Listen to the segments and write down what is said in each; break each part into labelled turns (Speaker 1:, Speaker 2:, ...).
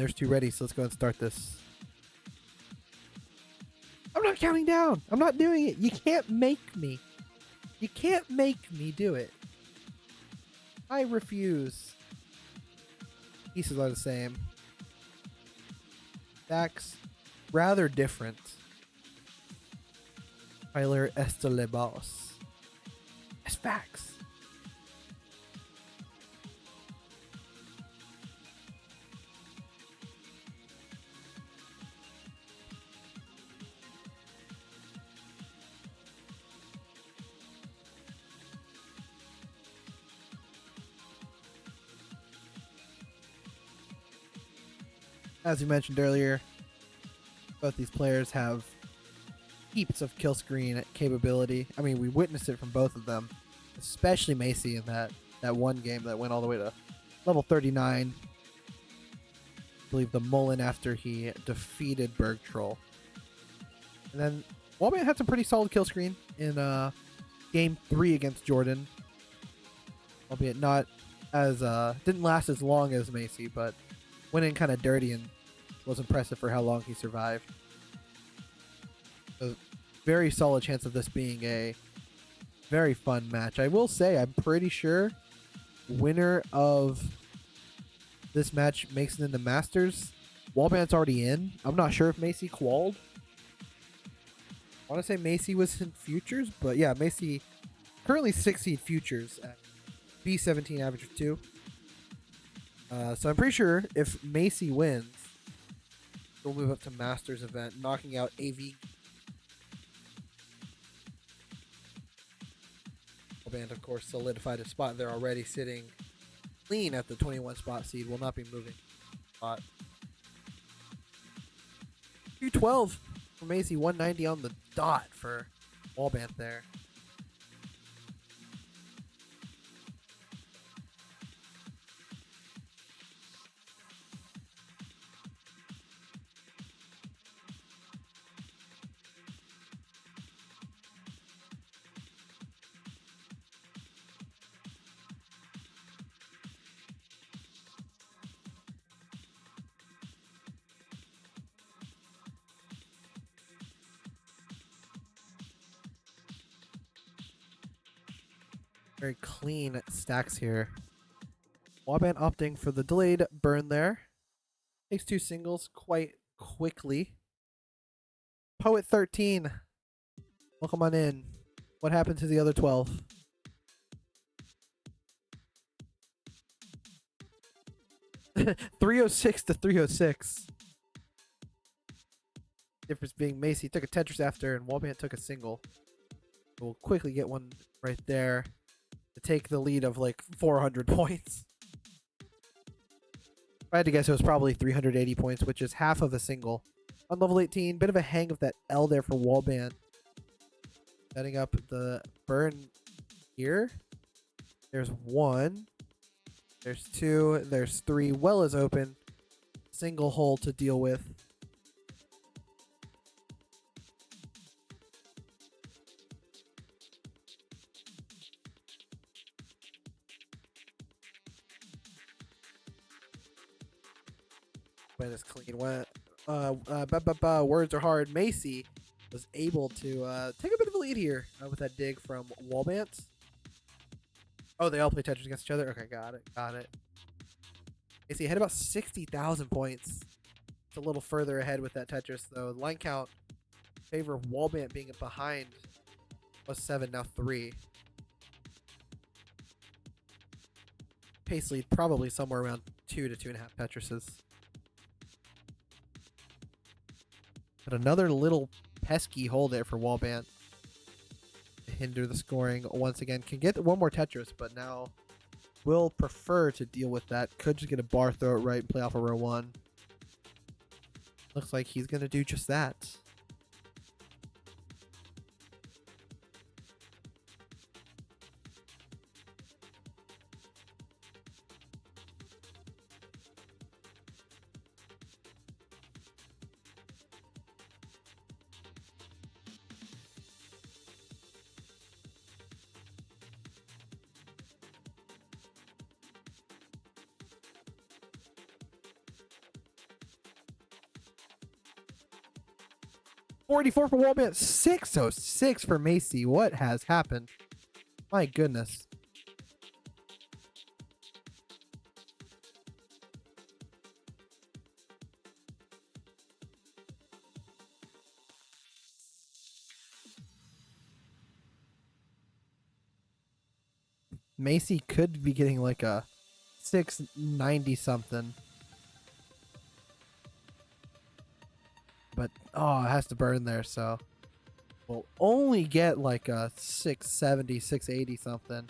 Speaker 1: there's two ready, so let's go ahead and start this. I'm not counting down. I'm not doing it. You can't make me. You can't make me do it. I refuse. Pieces are the same. Stacks, rather different. Tyler Estelebos. It's facts. As you mentioned earlier, both these players have heaps of kill screen capability. I mean, we witnessed it from both of them, especially Masy in that one game that went all the way to level 39. I believe the Mullen after he defeated Berg Troll. And then Wallbant had some pretty solid kill screen in game 3 against Jordan. Albeit not as didn't last as long as Masy, but went in kind of dirty and was impressive for how long he survived. A very solid chance of this being a very fun match. I will say, I'm pretty sure winner of this match makes it into Masters. Wallbant's already in. I'm not sure if Masy qualled. I want to say Masy was in Futures, but yeah, Masy currently 6 seed Futures at B17 average of 2. So I'm pretty sure if Masy wins, he'll move up to Masters event, knocking out AV. Band, of course, solidified a spot. They're already sitting clean at the 21 spot seed. Will not be moving spot. 212 for Masy, 190 on the dot for Wallbant there. Very clean stacks here. Wallbant opting for the delayed burn there. Takes 2 singles quite quickly. Poet 13. Welcome on in. What happened to the other 12? .306 to 306. Difference being Masy took a Tetris after and Wallbant took a single. We'll quickly get one right there to take the lead of like 400 points. If I had to guess, it was probably 380 points, which is half of a single. On level 18, bit of a hang of that L there for Wallbant. Setting up the burn here. There's 1. There's 2. There's 3. Well is open. Single hole to deal with. Is clean. Words are hard. Masy was able to take a bit of a lead here with that dig from Wallbant. Oh, they all play Tetris against each other? Okay, got it. Masy had about 60,000 points. It's a little further ahead with that Tetris, though. Line count in favor of Wallbant being behind. Was 7, now 3. Pace lead probably somewhere around 2 to 2.5 Tetrises. But another little pesky hole there for Wallbant to hinder the scoring once again. Can get one more Tetris, but now will prefer to deal with that. Could just get a bar, throw it right, and play off a row 1. Looks like he's going to do just that. 484 for Wallbant. 606 for Masy. What has happened? My goodness. Masy could be getting like a 690 something. But, oh, it has to burn there, so we'll only get like a 670, 680 something.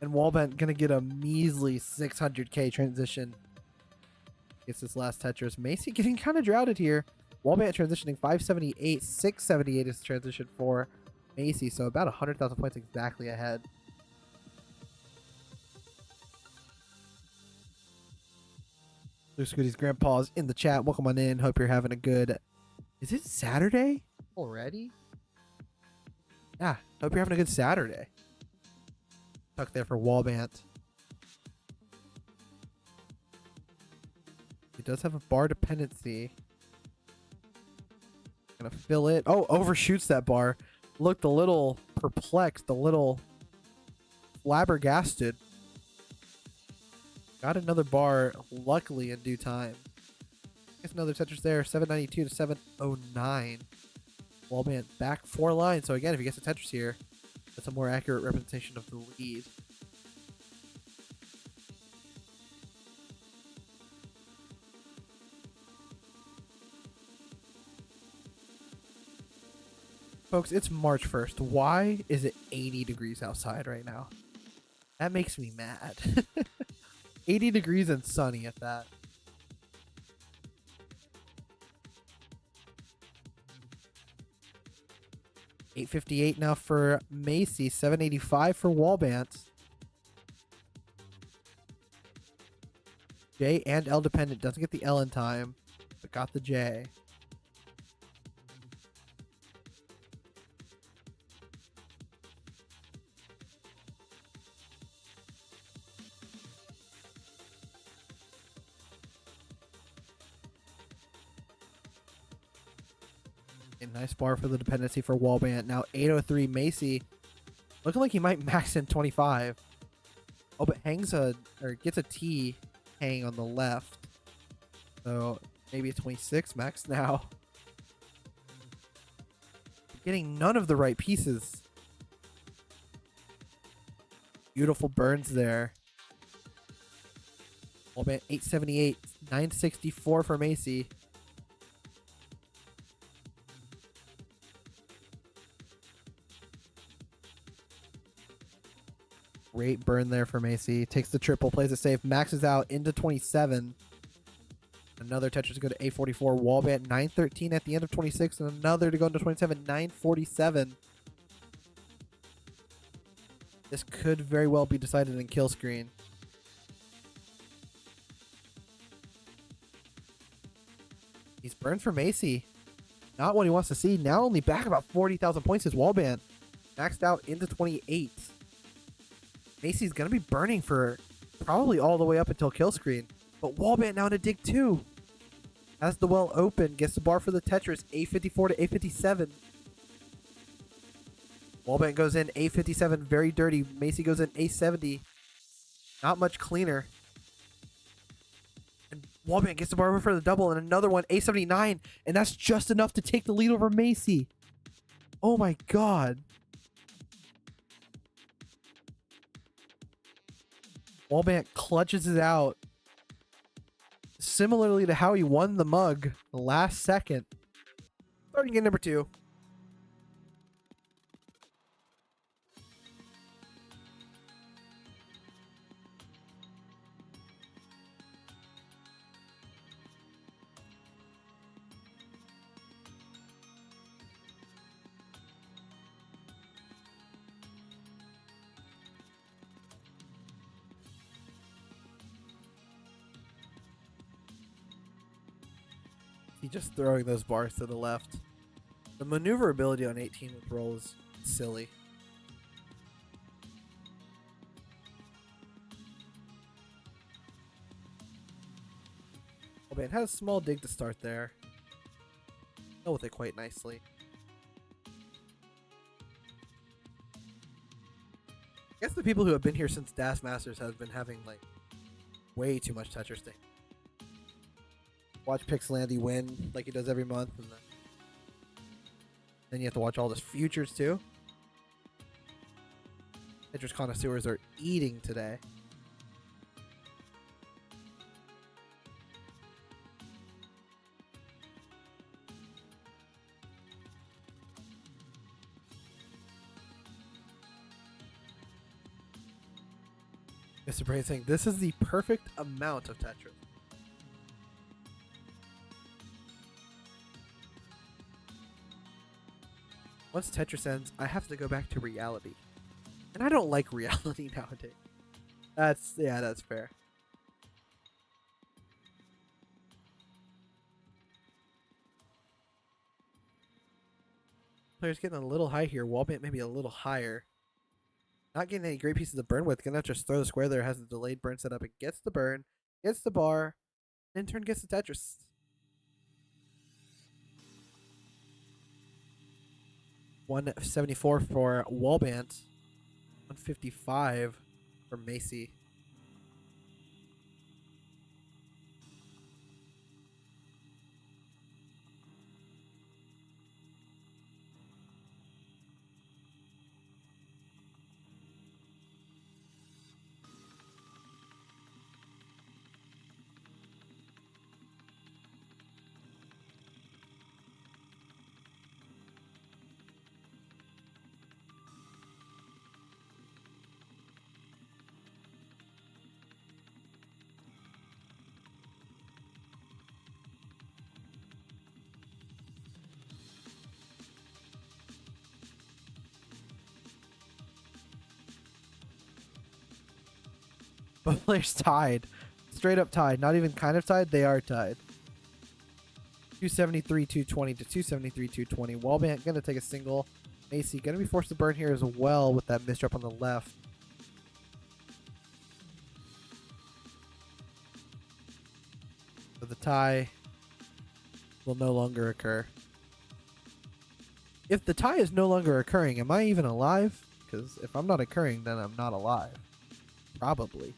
Speaker 1: And Wallbant gonna get a measly 600k transition. Gets this last Tetris. Masy getting kind of droughted here. Wallbant transitioning 578, 678 is transition for Masy, so about 100,000 points exactly ahead. Blue Scooty's grandpa's in the chat. Welcome on in. Hope you're having a good... Is it Saturday already? Yeah. Hope you're having a good Saturday. Tuck there for Wallbant. It does have a bar dependency. Gonna fill it. Oh, overshoots that bar. Looked a little perplexed, a little flabbergasted. Got another bar, luckily, in due time. Gets another Tetris there, 792 to 709. Wallbant back 4 lines. So again, if he gets a Tetris here, that's a more accurate representation of the lead. Folks, it's March 1st. Why is it 80 degrees outside right now? That makes me mad. 80 degrees and sunny at that. $858 now for Masy. $785 for Wallbant. J and L dependent. Doesn't get the L in time, but got the J. A nice bar for the dependency for Wallbant. Now 803 Masy. Looking like he might max in 25. Oh, but hangs a, or gets a T hang on the left. So maybe a 26 max now. Getting none of the right pieces. Beautiful burns there. Wallbant 878, 964 for Masy. Great burn there for Masy. Takes the triple, plays it safe, maxes out into 27. Another Tetris to go to 844. Wallbant 913 at the end of 26, and another to go into 27, 947. This could very well be decided in kill screen. He's burned for Masy. Not what he wants to see. Now only back about 40,000 points is Wallbant. Maxed out into 28. Masy's going to be burning for probably all the way up until kill screen. But Wallbant now into dig 2. Has the well open. Gets the bar for the Tetris. 854 to 857. Wallbant goes in 857. Very dirty. Masy goes in 870. Not much cleaner. And Wallbant gets the bar for the double. And another one. 879. And that's just enough to take the lead over Masy. Oh my god. Wallbant clutches it out. Similarly to how he won the mug the last second. Starting at number 2. He's just throwing those bars to the left. The maneuverability on 18 with roll is silly. Oh man, had a small dig to start there. deal with it quite nicely. I guess the people who have been here since Das Masters have been having like way too much Tetris thing. Watch Pixelandy win like he does every month, and then you have to watch all his futures too. Tetris connoisseurs are eating today. Mr. Brain saying this is the perfect amount of Tetris. Once Tetris ends, I have to go back to reality. And I don't like reality nowadays. That's fair. Player's getting a little high here. Wallbant maybe a little higher. Not getting any great pieces of burn with. Gonna have to just throw the square there. Has a delayed burn set up. It gets the burn. Gets the bar. In turn gets the Tetris. $174 for Wallbant. $155 for Masy. Both players tied. Straight up tied. Not even kind of tied. They are tied. 273, 220 to 273, 220. Wallbant going to take a single. Masy going to be forced to burn here as well with that misdrop on the left. So the tie will no longer occur. If the tie is no longer occurring, am I even alive? Because if I'm not occurring, then I'm not alive. Probably.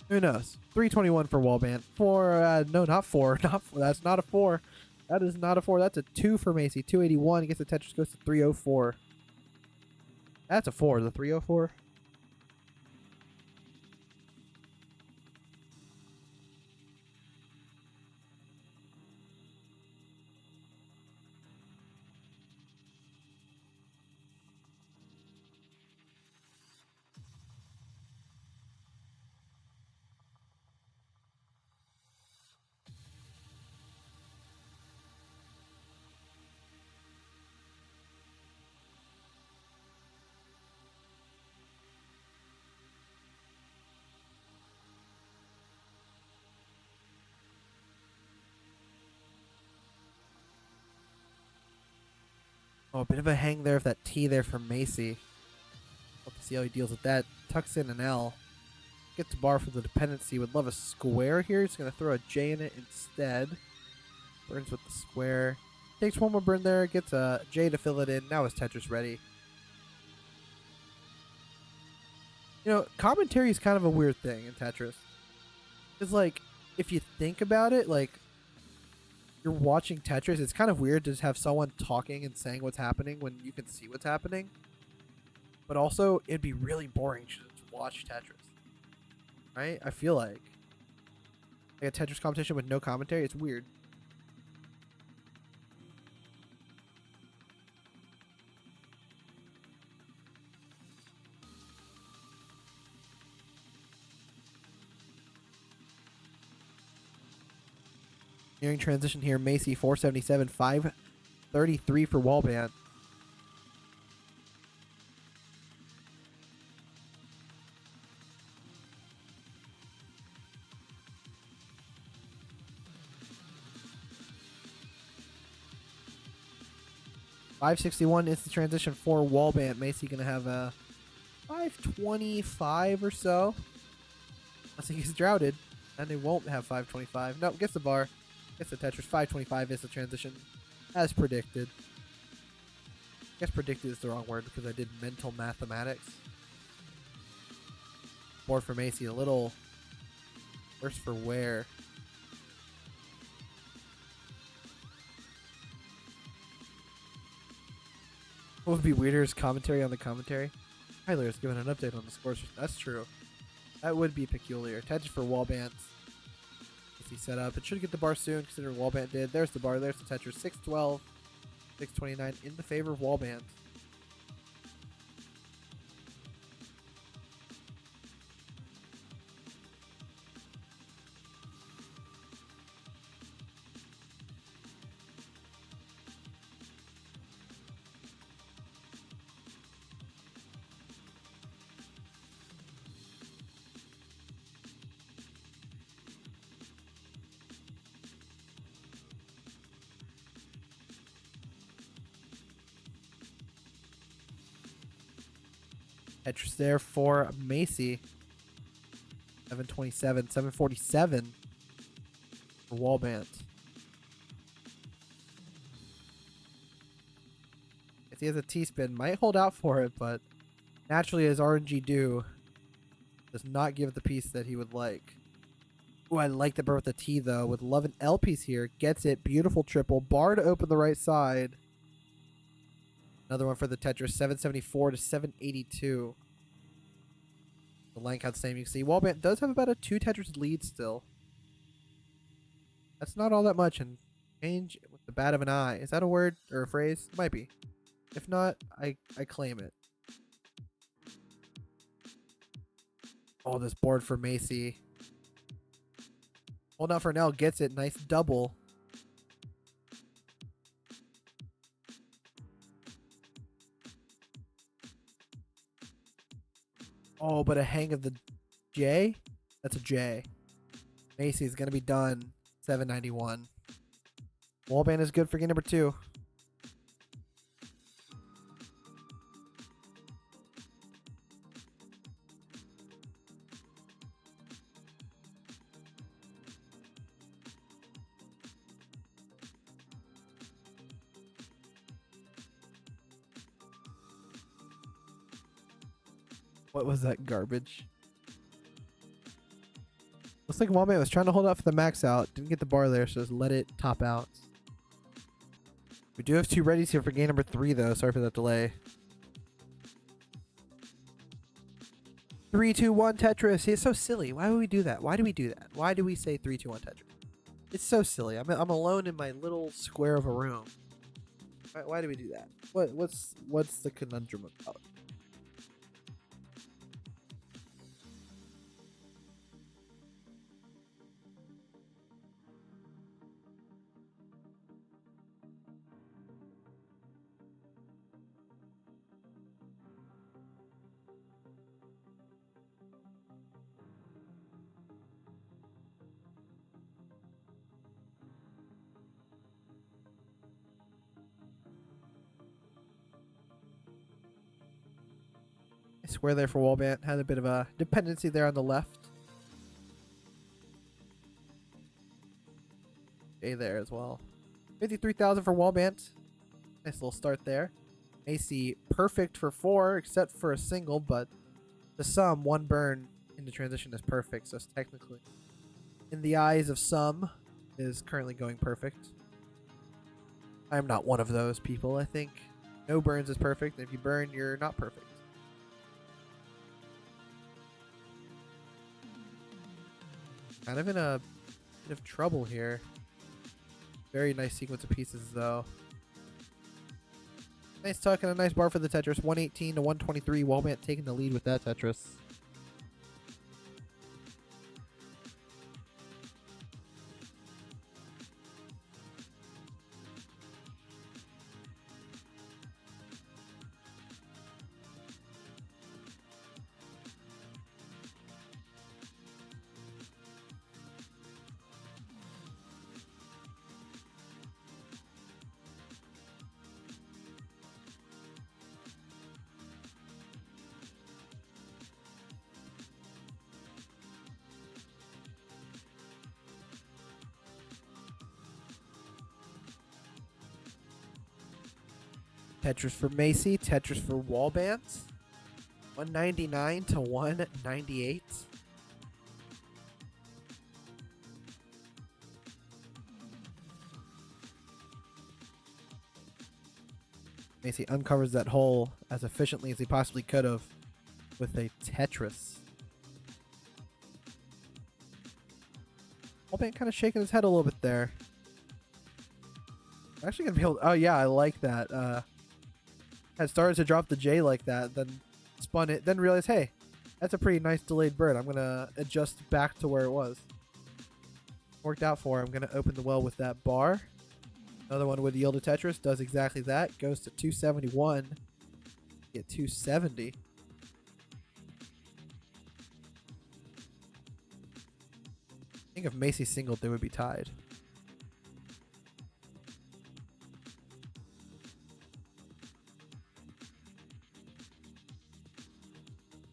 Speaker 1: Who knows? 321 for Wallbant. No, not 4. Not 4. That's not a 4. That is not a 4. That's a 2 for Masy. 281. He gets the Tetris, goes to 304. That's a 4. The 304. Oh, a bit of a hang there of that T there from Masy. Hope to see how he deals with that. Tucks in an L. Gets bar for the dependency. Would love a square here. He's going to throw a J in it instead. Burns with the square. Takes one more burn there. Gets a J to fill it in. Now his Tetris ready. You know, commentary is kind of a weird thing in Tetris. It's like, if you think about it, like, you're watching Tetris, it's kind of weird to just have someone talking and saying what's happening when you can see what's happening. But also, it'd be really boring to watch Tetris. Right? I feel like a Tetris competition with no commentary, it's weird. Nearing transition here, Masy 477, 533 for Wallbant. $561 is the transition for Wallbant. Masy gonna have a 525 or so. Unless he gets droughted. And they won't have 525. Nope, gets the bar. guess the Tetris 525 is the transition as predicted. I guess predicted is the wrong word because I did mental mathematics. Board for Masy, a little worse for wear. What would be weirder is commentary on the commentary. Tyler's giving an update on the scores. That's true. That would be peculiar. Tetris for Wallbant. He set up. It should get the bar soon, considering Wallbant did. There's the bar. There's the Tetris. 612, 629 in the favor of Wallbant. Tetris there for Masy. 727, 747 for Wallbant. If he has a T-spin, might hold out for it, but naturally, as RNG do, does not give the piece that he would like. Ooh, I like the bird with the T, though. With Love and L piece here. Gets it. Beautiful triple. Bar to open the right side. Another one for the Tetris, 774 to 782. The line count's same. You can see Wallbant does have about a 2 Tetris lead still. That's not all that much. And change with the bat of an eye. Is that a word or a phrase? It might be. If not, I claim it. Oh, this board for Masy. Hold out for an L. Gets it. Nice double. Oh, but a hang of the J? That's a J. Masy is going to be done. 791. Wallbant is good for game number 2. What was that garbage? Looks like Wallbant was trying to hold out for the max out. Didn't get the bar there, so just let it top out. We do have 2 readies here for game number 3, though. Sorry for that delay. 3, 2, 1 Tetris. See, it's so silly. Why would we do that? Why do we do that? Why do we say 3, 2, 1 Tetris? It's so silly. I'm alone in my little square of a room. Why do we do that? What's the conundrum about it? Square there for Wallbant. Had a bit of a dependency there on the left. A there as well. 53,000 for Wallbant. Nice little start there. Masy perfect for 4, except for a single, but the sum, 1 burn into transition is perfect. So it's technically, in the eyes of some, is currently going perfect. I'm not one of those people. I think no burns is perfect. And if you burn, you're not perfect. Kind of in a bit of trouble here. Very nice sequence of pieces, though. Nice tuck and a nice bar for the Tetris. 118 to 123. Wallbant taking the lead with that Tetris. Tetris for Masy. Tetris for Wallbant. 199 to 198. Masy uncovers that hole as efficiently as he possibly could have with a Tetris. Wallbant kind of shaking his head a little bit there. I'm actually going to be able to, oh yeah, I like that. Had started to drop the J like that, then spun it, then realized, hey, that's a pretty nice delayed bird. I'm going to adjust back to where it was. Worked out for him. I'm going to open the well with that bar. Another one would yield a Tetris. Does exactly that. Goes to 271. Get 270. I think if Masy singled, they would be tied.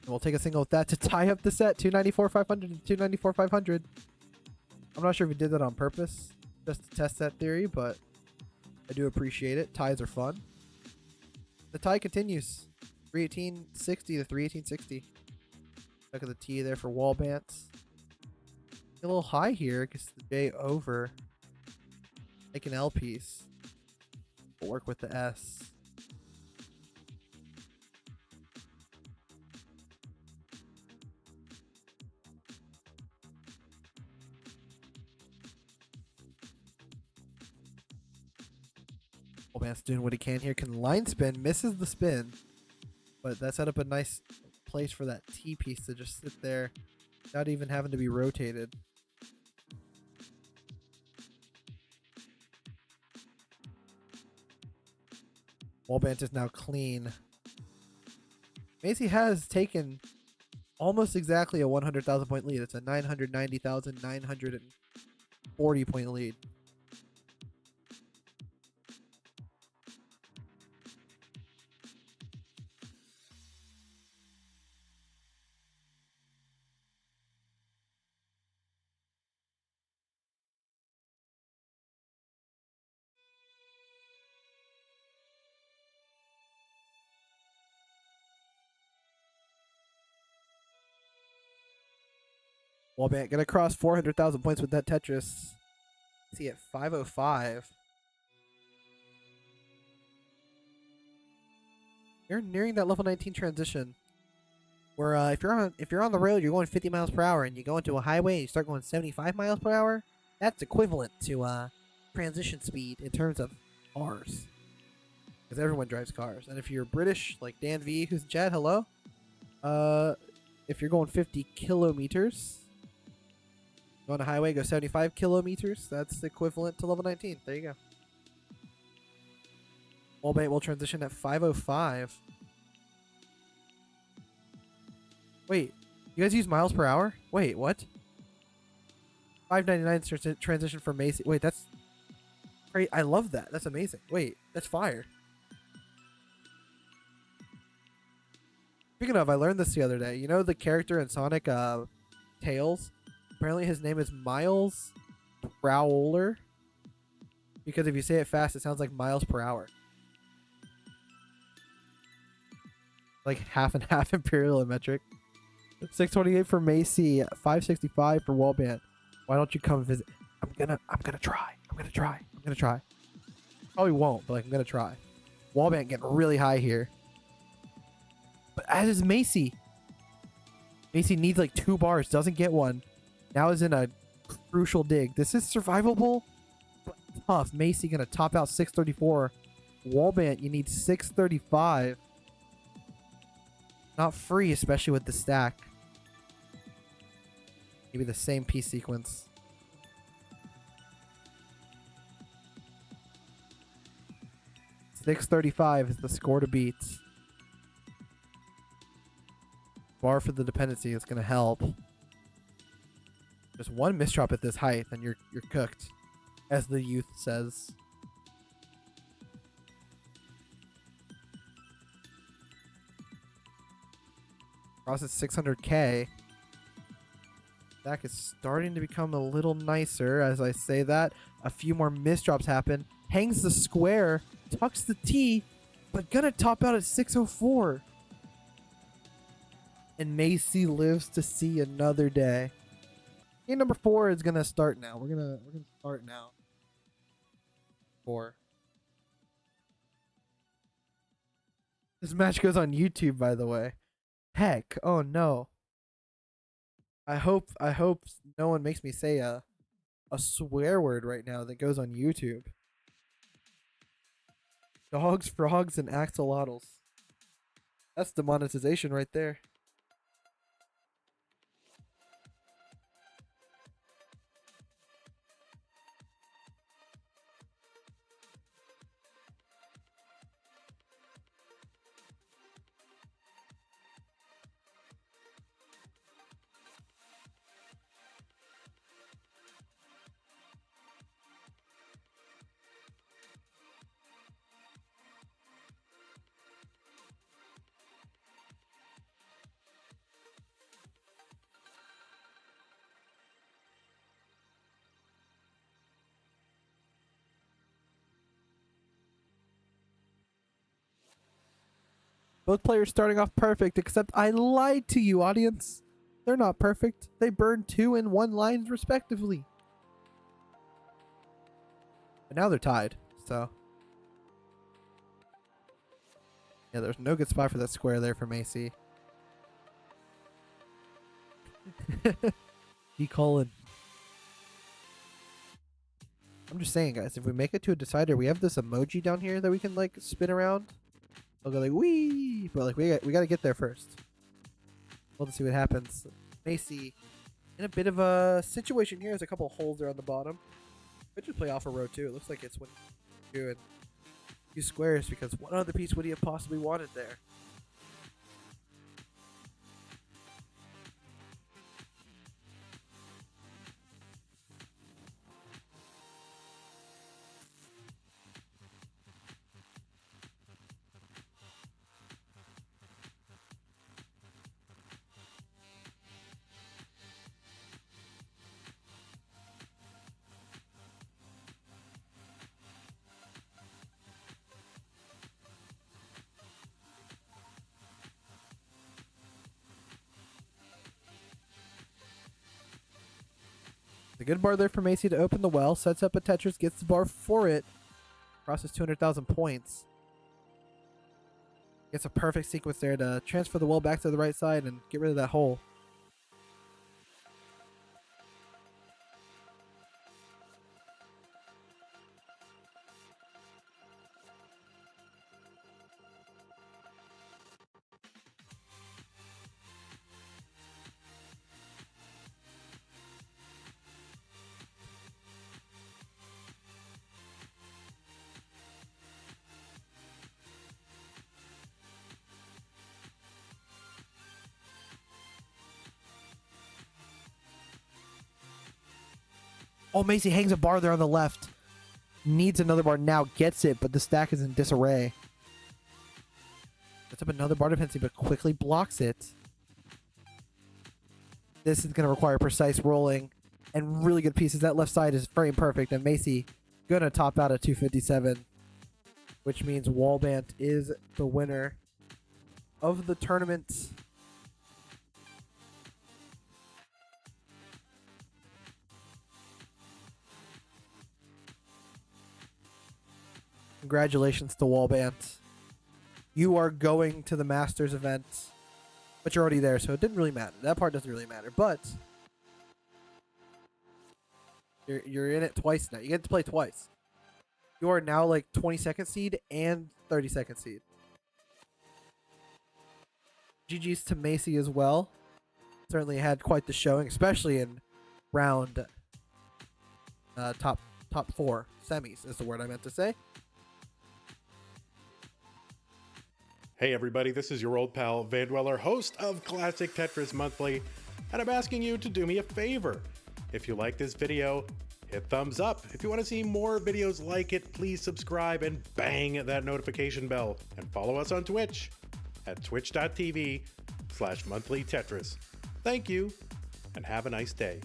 Speaker 1: And we'll take a single with that to tie up the set. 294, 500 and 294, 500. I'm not sure if we did that on purpose, just to test that theory, but I do appreciate it. Ties are fun. The tie continues. 318.60 to 318.60. Look at the T there for Wallbant. A little high here. Gets the J over. Make an L piece. We'll work with the S. Wallbant's doing what he can here. Can line spin. Misses the spin. But that set up a nice place for that T piece to just sit there without even having to be rotated. Wallbant is now clean. Masy has taken almost exactly a 100,000 point lead. It's a 990,940 point lead. Wallbant gonna cross 400,000 points with that Tetris. See at 505. You're nearing that level 19 transition, where if you're on the road, you're going 50 miles per hour, and you go into a highway and you start going 75 miles per hour. That's equivalent to transition speed in terms of cars, because everyone drives cars. And if you're British, like Dan V, who's in chat, hello. If you're going 50 kilometers. Go on a highway, go 75 kilometers. That's equivalent to level 19. There you go. Wallbant will transition at 505. Wait, you guys use miles per hour? Wait, what? 599 transition for Masy. Wait, that's great. I love that. That's amazing. Wait, that's fire. Speaking of, I learned this the other day. You know the character in Sonic Tails? Apparently his name is Miles Prowler, because if you say it fast, it sounds like miles per hour. Like half and half imperial and metric. 628 for Masy, 565 for Wallbant. Why don't you come visit? I'm gonna try. Probably won't, but like, I'm gonna try. Wallbant getting really high here. But as is Masy. Masy needs like 2 bars, doesn't get one. Now is in a crucial dig. This is survivable, but tough. Masy gonna top out 634. Wallbant, you need 635. Not free, especially with the stack. Maybe the same piece sequence. $635 is the score to beat. Bar for the dependency is gonna help. Just one misdrop at this height, and you're cooked, as the youth says. Cross at 600K. Stack is starting to become a little nicer as I say that. A few more misdrops happen. Hangs the square, tucks the T, but gonna top out at 604. And Masy lives to see another day. Game number 4 is gonna start now. We're gonna start now. 4. This match goes on YouTube, by the way. Heck, oh no. I hope no one makes me say a swear word right now that goes on YouTube. Dogs, frogs, and axolotls. That's demonetization right there. Both players starting off perfect, except I lied to you, audience. They're not perfect. They burned 2 and 1 lines respectively. But now they're tied, so. Yeah, there's no good spot for that square there for Masy. D colon. I'm just saying, guys, if we make it to a decider, we have this emoji down here that we can, like, spin around. I'll go like, wee! But, like, we got to get there first. We'll see what happens. Masy in a bit of a situation here. There's a couple holes there on the bottom. Could just play off a row, too. It looks like it's when you're doing 2 squares, because what other piece would he have possibly wanted there? The good bar there for Masy to open the well, sets up a Tetris, gets the bar for it, crosses 200,000 points. Gets a perfect sequence there to transfer the well back to the right side and get rid of that hole. Oh, Masy hangs a bar there on the left. Needs another bar now. Gets it, but the stack is in disarray. Sets up another bar dependency, but quickly blocks it. This is going to require precise rolling and really good pieces. That left side is frame perfect, and Masy going to top out at 257, which means Wallbant is the winner of the tournament. Congratulations to Wallbant. You are going to the Masters event, but you're already there, so it didn't really matter. That part doesn't really matter, but you're in it twice now. You get to play twice. You are now like 22nd seed and 32nd seed. GG's to Masy as well. Certainly had quite the showing, especially in round top 4 semis is the word I meant to say.
Speaker 2: Hey everybody, this is your old pal Vandweller, host of Classic Tetris Monthly, and I'm asking you to do me a favor. If you like this video, hit thumbs up. If you want to see more videos like it, please subscribe and bang that notification bell. And follow us on Twitch at twitch.tv/monthlytetris. Thank you, and have a nice day.